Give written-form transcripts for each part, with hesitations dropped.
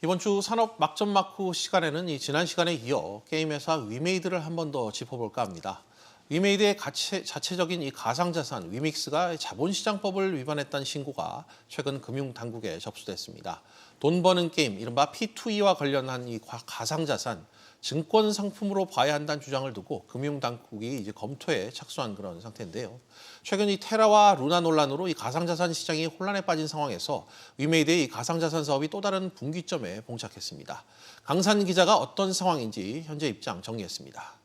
이번 주 산업 막점 마크 시간에는 지난 시간에 이어 게임 회사 위메이드를 한 번 더 짚어볼까 합니다. 위메이드의 자체적인 가상자산 위믹스가 자본시장법을 위반했다는 신고가 최근 금융당국에 접수됐습니다. 돈 버는 게임, 이른바 P2E와 관련한 가상자산, 증권 상품으로 봐야 한다는 주장을 두고 금융당국이 이제 검토에 착수한 그런 상태인데요. 최근 테라와 루나 논란으로 가상자산 시장이 혼란에 빠진 상황에서 위메이드의 가상자산 사업이 또 다른 분기점에 봉착했습니다. 강산 기자가 어떤 상황인지 현재 입장 정리했습니다.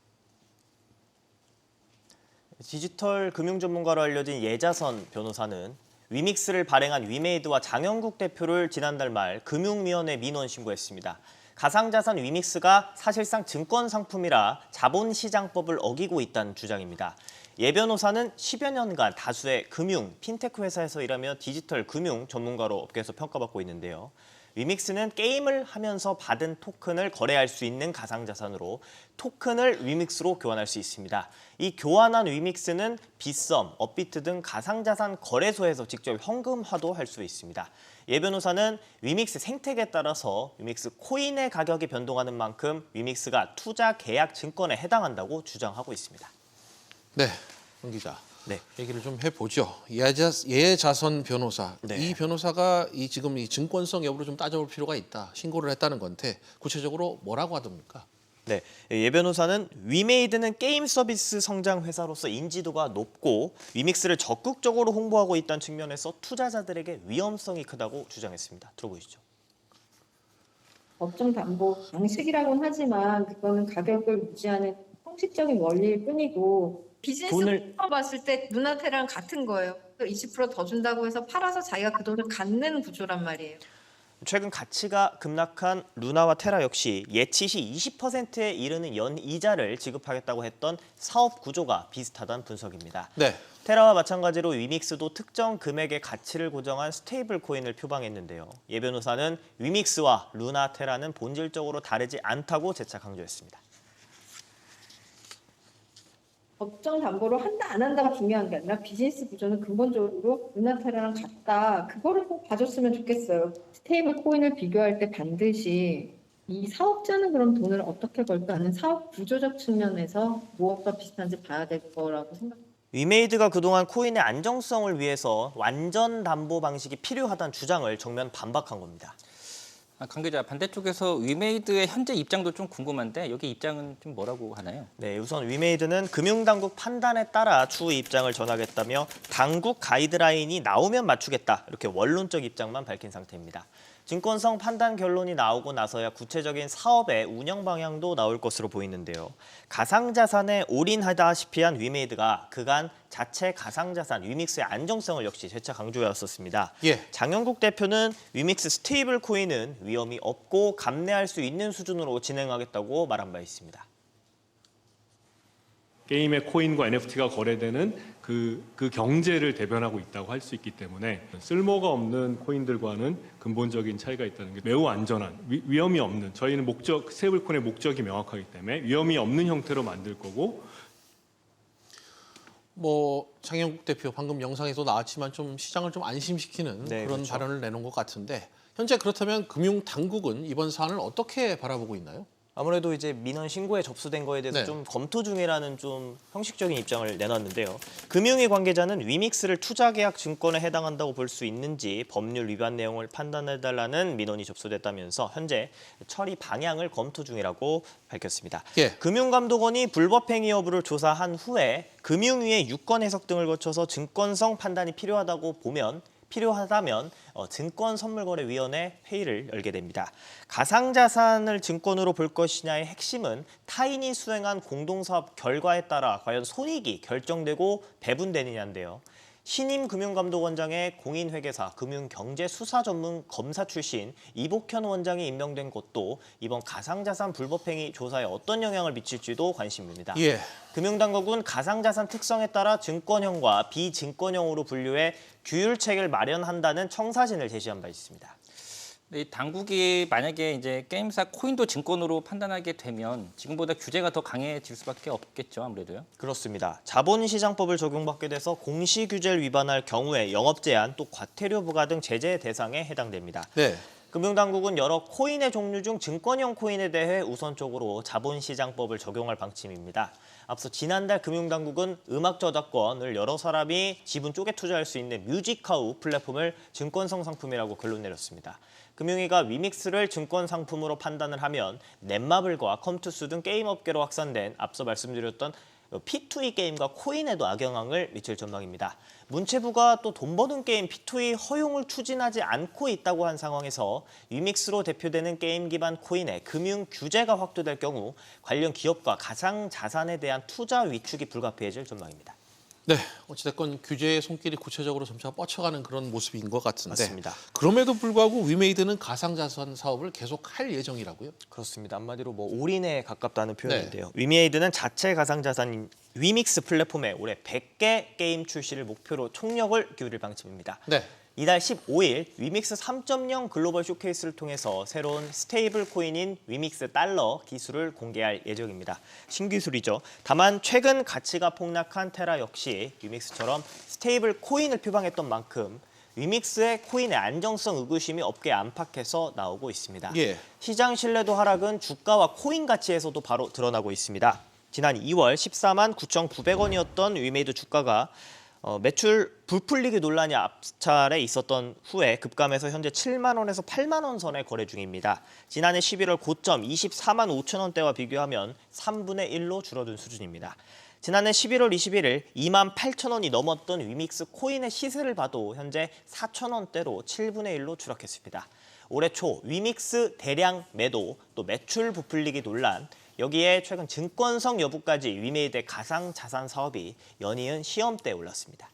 디지털 금융 전문가로 알려진 예자선 변호사는 위믹스를 발행한 위메이드와 장영국 대표를 지난달 말 금융위원회 민원 신고했습니다. 가상자산 위믹스가 사실상 증권 상품이라 자본시장법을 어기고 있다는 주장입니다. 예 변호사는 10여 년간 다수의 금융, 핀테크 회사에서 일하며 디지털 금융 전문가로 업계에서 평가받고 있는데요. 위믹스는 게임을 하면서 받은 토큰을 거래할 수 있는 가상자산으로 토큰을 위믹스로 교환할 수 있습니다. 이 교환한 위믹스는 빗썸, 업비트 등 가상자산 거래소에서 직접 현금화도 할 수 있습니다. 예 변호사는 위믹스 생태계에 따라서 위믹스 코인의 가격이 변동하는 만큼 위믹스가 투자 계약 증권에 해당한다고 주장하고 있습니다. 네, 황 기자. 네. 얘기를 좀 해보죠. 예자선 변호사. 네. 이 변호사가 지금 증권성 여부를 좀 따져볼 필요가 있다. 신고를 했다는 건데 구체적으로 뭐라고 하던니까? 네, 예 변호사는 위메이드는 게임 서비스 성장 회사로서 인지도가 높고 위믹스를 적극적으로 홍보하고 있다는 측면에서 투자자들에게 위험성이 크다고 주장했습니다. 들어보시죠. 법정 담보 방식이라고는 하지만 그거는 가격을 유지하는 형식적인 원리일 뿐이고 비즈니스로 봤을 때 루나테랑 같은 거예요. 20%더 준다고 해서 팔아서 자기가 그 돈을 갖는 구조란 말이에요. 최근 가치가 급락한 루나와 테라 역시 예치시 20%에 이르는 연이자를 지급하겠다고 했던 사업 구조가 비슷하다는 분석입니다. 네. 테라와 마찬가지로 위믹스도 특정 금액의 가치를 고정한 스테이블 코인을 표방했는데요. 예 변호사는 위믹스와 루나, 테라는 본질적으로 다르지 않다고 재차 강조했습니다. 법정 담보로 한다 안 한다가 중요한 게 아니라 비즈니스 구조는 근본적으로 루나테라랑 같다. 그거를 꼭 봐줬으면 좋겠어요. 스테이블 코인을 비교할 때 반드시 이 사업자는 그럼 돈을 어떻게 벌까 하는 사업 구조적 측면에서 무엇과 비슷한지 봐야 될 거라고 생각합니다. 위메이드가 그동안 코인의 안정성을 위해서 완전 담보 방식이 필요하다는 주장을 정면 반박한 겁니다. 강 기자, 반대쪽에서 위메이드의 현재 입장도 좀 궁금한데 여기 입장은 좀 뭐라고 하나요? 네, 우선 위메이드는 금융당국 판단에 따라 추후 입장을 전하겠다며 당국 가이드라인이 나오면 맞추겠다 이렇게 원론적 입장만 밝힌 상태입니다. 증권성 판단 결론이 나오고 나서야 구체적인 사업의 운영 방향도 나올 것으로 보이는데요. 가상자산에 올인하다시피 한 위메이드가 그간 자체 가상자산 위믹스의 안정성을 역시 재차 강조해왔었습니다. 예. 장영국 대표는 위믹스 스테이블 코인은 위험이 없고 감내할 수 있는 수준으로 진행하겠다고 말한 바 있습니다. 게임의 코인과 NFT가 거래되는 그 경제를 대변하고 있다고 할 수 있기 때문에 쓸모가 없는 코인들과는 근본적인 차이가 있다는 게 매우 안전한, 위험이 없는, 저희는 스테이블코인의 목적이 명확하기 때문에 위험이 없는 형태로 만들 거고. 장영국 대표 방금 영상에도 나왔지만 좀 시장을 좀 안심시키는 네, 그런 그렇죠. 발언을 내놓은 것 같은데 현재 그렇다면 금융당국은 이번 사안을 어떻게 바라보고 있나요? 아무래도 이제 민원 신고에 접수된 거에 대해서 네. 좀 검토 중이라는 좀 형식적인 입장을 내놨는데요. 금융위 관계자는 위믹스를 투자계약 증권에 해당한다고 볼 수 있는지 법률 위반 내용을 판단해달라는 민원이 접수됐다면서 현재 처리 방향을 검토 중이라고 밝혔습니다. 예. 금융감독원이 불법행위 여부를 조사한 후에 금융위의 유권 해석 등을 거쳐서 증권성 판단이 필요하다면 증권선물거래위원회 회의를 열게 됩니다. 가상자산을 증권으로 볼 것이냐의 핵심은 타인이 수행한 공동사업 결과에 따라 과연 손익이 결정되고 배분되느냐인데요. 신임 금융감독원장의 공인회계사 금융경제수사 전문 검사 출신 이복현 원장이 임명된 것도 이번 가상자산 불법행위 조사에 어떤 영향을 미칠지도 관심입니다. 예. 금융당국은 가상자산 특성에 따라 증권형과 비증권형으로 분류해 규율책을 마련한다는 청사진을 제시한 바 있습니다. 이 당국이 만약에 이제 게임사 코인도 증권으로 판단하게 되면 지금보다 규제가 더 강해질 수밖에 없겠죠, 아무래도요. 그렇습니다. 자본시장법을 적용받게 돼서 공시규제를 위반할 경우에 영업제한 또 과태료 부과 등 제재 대상에 해당됩니다. 네. 금융당국은 여러 코인의 종류 중 증권형 코인에 대해 우선적으로 자본시장법을 적용할 방침입니다. 앞서 지난달 금융당국은 음악 저작권을 여러 사람이 지분 쪼개 투자할 수 있는 뮤직하우 플랫폼을 증권성 상품이라고 결론 내렸습니다. 금융위가 위믹스를 증권 상품으로 판단을 하면 넷마블과 컴투스 등 게임 업계로 확산된 앞서 말씀드렸던 P2E 게임과 코인에도 악영향을 미칠 전망입니다. 문체부가 또 돈 버는 게임 P2E 허용을 추진하지 않고 있다고 한 상황에서 위믹스로 대표되는 게임 기반 코인의 금융 규제가 확대될 경우 관련 기업과 가상자산에 대한 투자 위축이 불가피해질 전망입니다. 네, 어찌됐건 규제의 손길이 구체적으로 점차 뻗쳐가는 그런 모습인 것 같은데 맞습니다. 그럼에도 불구하고 위메이드는 가상자산 사업을 계속할 예정이라고요? 그렇습니다. 한마디로 올인에 가깝다는 표현인데요. 위메이드는 자체 가상자산인 위믹스 플랫폼에 올해 100개 게임 출시를 목표로 총력을 기울일 방침입니다. 네. 이달 15일 위믹스 3.0 글로벌 쇼케이스를 통해서 새로운 스테이블 코인인 위믹스 달러 기술을 공개할 예정입니다. 신기술이죠. 다만 최근 가치가 폭락한 테라 역시 위믹스처럼 스테이블 코인을 표방했던 만큼 위믹스의 코인의 안정성 의구심이 업계 안팎에서 나오고 있습니다. 예. 시장 신뢰도 하락은 주가와 코인 가치에서도 바로 드러나고 있습니다. 지난 2월 14만 9,900원이었던 위메이드 주가가 매출 부풀리기 논란이 앞차례 있었던 후에 급감해서 현재 7만 원에서 8만 원 선에 거래 중입니다. 지난해 11월 고점 24만 5천 원대와 비교하면 3분의 1로 줄어든 수준입니다. 지난해 11월 21일 2만 8천 원이 넘었던 위믹스 코인의 시세를 봐도 현재 4천 원대로 7분의 1로 추락했습니다. 올해 초 위믹스 대량 매도, 또 매출 부풀리기 논란, 여기에 최근 증권성 여부까지 위메이드의 가상자산 사업이 연이은 시험대에 올랐습니다.